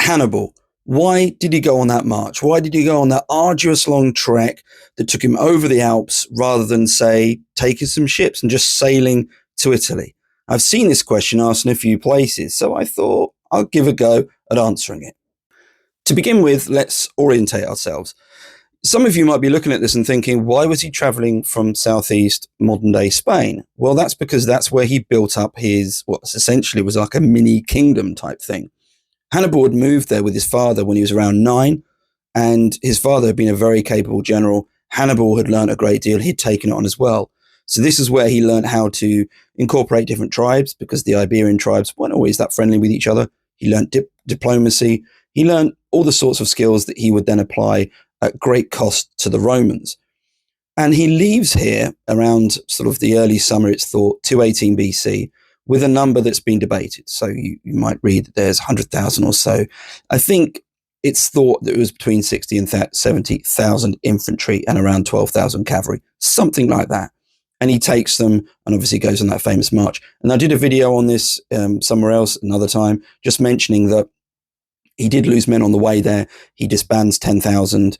Hannibal. Why did he go on that march? Why did he go on that arduous long trek that took him over the Alps rather than, say, taking some ships and just sailing to Italy? I've seen this question asked in a few places, so I thought I'll give a go at answering it. To begin with, let's orientate ourselves. Some of you might be looking at this and thinking, why was he traveling from southeast modern-day Spain? Well, that's because that's where he built up his, what essentially was like a mini kingdom type thing. Hannibal had moved there with his father when he was around 9, and his father had been a very capable general. Hannibal had learned a great deal. He'd taken it on as well. So this is where he learned how to incorporate different tribes, because the Iberian tribes weren't always that friendly with each other. He learned diplomacy. He learned all the sorts of skills that he would then apply at great cost to the Romans. And he leaves here around sort of the early summer, it's thought, 218 BC, with a number that's been debated. So you might read that there's 100,000 or so. I think it's thought that it was between 60 and 70,000 infantry and around 12,000 cavalry, something like that. And he takes them and obviously goes on that famous march. And I did a video on this somewhere else another time, just mentioning that he did lose men on the way there. He disbands 10,000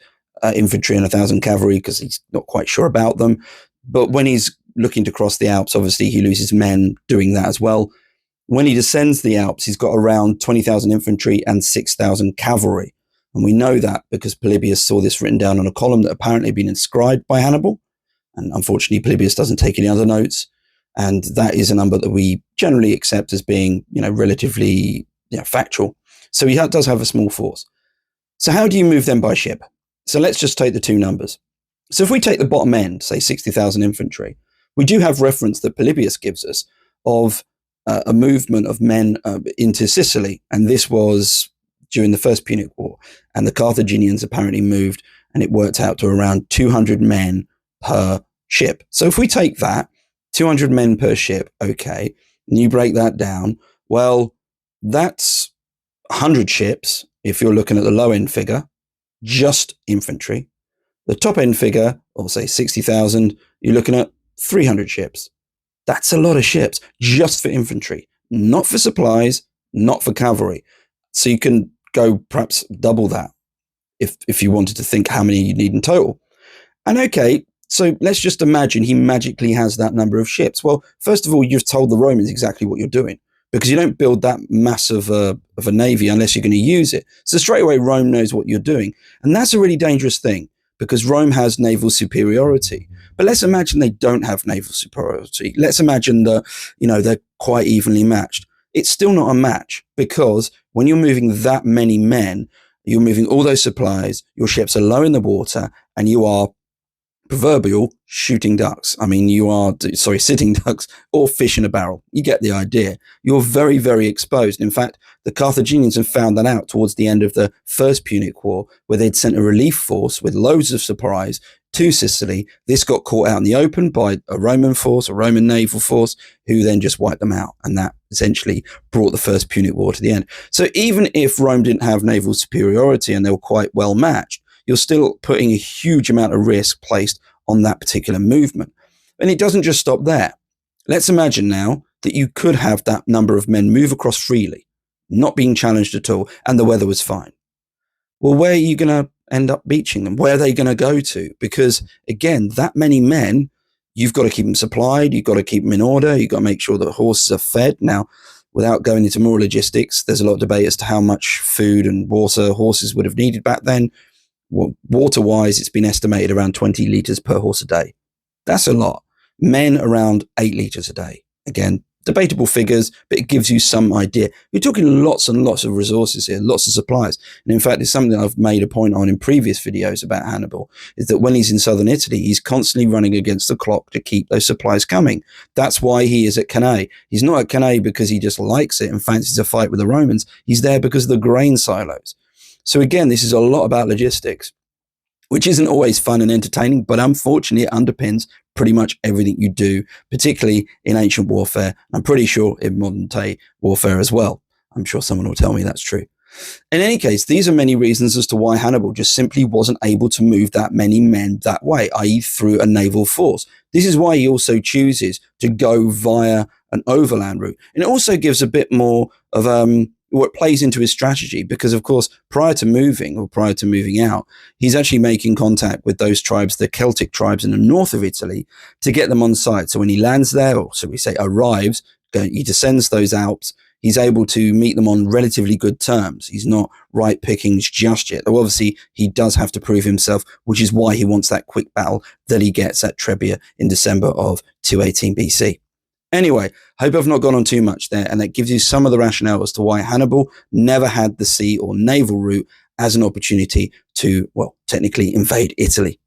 infantry and 1,000 cavalry because he's not quite sure about them. But when he's looking to cross the Alps, obviously he loses men doing that as well. When he descends the Alps, he's got around 20,000 infantry and 6,000 cavalry. And we know that because Polybius saw this written down on a column that apparently had been inscribed by Hannibal. And unfortunately, Polybius doesn't take any other notes. And that is a number that we generally accept as being, relatively factual. So he does have a small force. So how do you move them by ship? So let's just take the two numbers. So if we take the bottom end, say 60,000 infantry, we do have reference that Polybius gives us of a movement of men into Sicily. And this was during the First Punic War. And the Carthaginians apparently moved, and it worked out to around 200 men per ship. So if we take that, 200 men per ship, okay, and you break that down, well, that's 100 ships, if you're looking at the low end figure, just infantry. The top end figure, or say 60,000, you're looking at 300 ships. That's a lot of ships just for infantry, not for supplies, not for cavalry. So you can go perhaps double that if you wanted to think how many you need in total. And okay, so let's just imagine he magically has that number of ships. Well, first of all, you've told the Romans exactly what you're doing, because you don't build that massive of a navy unless you're going to use it. So straight away, Rome knows what you're doing. And that's a really dangerous thing, because Rome has naval superiority. But let's imagine they don't have naval superiority. Let's imagine that, they're quite evenly matched. It's still not a match, because when you're moving that many men, you're moving all those supplies, your ships are low in the water, and you are proverbial shooting ducks. I mean, sitting ducks or fish in a barrel. You get the idea. You're very, very exposed. In fact, the Carthaginians have found that out towards the end of the First Punic War, where they'd sent a relief force with loads of supplies to Sicily. This got caught out in the open by a Roman force, a Roman naval force, who then just wiped them out. And that essentially brought the First Punic War to the end. So even if Rome didn't have naval superiority and they were quite well matched, you're still putting a huge amount of risk placed on that particular movement. And it doesn't just stop there. Let's imagine now that you could have that number of men move across freely, not being challenged at all, and the weather was fine. Well, where are you going to end up beaching them? Where are they going to go to? Because, again, that many men, you've got to keep them supplied, you've got to keep them in order, you've got to make sure that horses are fed. Now, without going into more logistics, there's a lot of debate as to how much food and water horses would have needed back then. Well, water-wise, it's been estimated around 20 litres per horse a day. That's a lot. Men around 8 litres a day. Again, debatable figures, but it gives you some idea. You're talking lots and lots of resources here, lots of supplies. And in fact, it's something that I've made a point on in previous videos about Hannibal, is that when he's in southern Italy, he's constantly running against the clock to keep those supplies coming. That's why he is at Cannae. He's not at Cannae because he just likes it and fancies a fight with the Romans. He's there because of the grain silos. So again, this is a lot about logistics, which isn't always fun and entertaining, but unfortunately it underpins pretty much everything you do, particularly in ancient warfare. I'm pretty sure in modern day warfare as well. I'm sure someone will tell me that's true. In any case, these are many reasons as to why Hannibal just simply wasn't able to move that many men that way, i.e. through a naval force. This is why he also chooses to go via an overland route. And it also gives a bit more of what plays into his strategy, because of course, prior to moving out, he's actually making contact with those tribes, the Celtic tribes in the north of Italy, to get them on side. So when he lands there, or so we say arrives, he descends those Alps, he's able to meet them on relatively good terms. He's not right pickings just yet. Though obviously he does have to prove himself, which is why he wants that quick battle that he gets at Trebia in December of 218 BC. Anyway, hope I've not gone on too much there, and that gives you some of the rationale as to why Hannibal never had the sea or naval route as an opportunity to, well, technically invade Italy.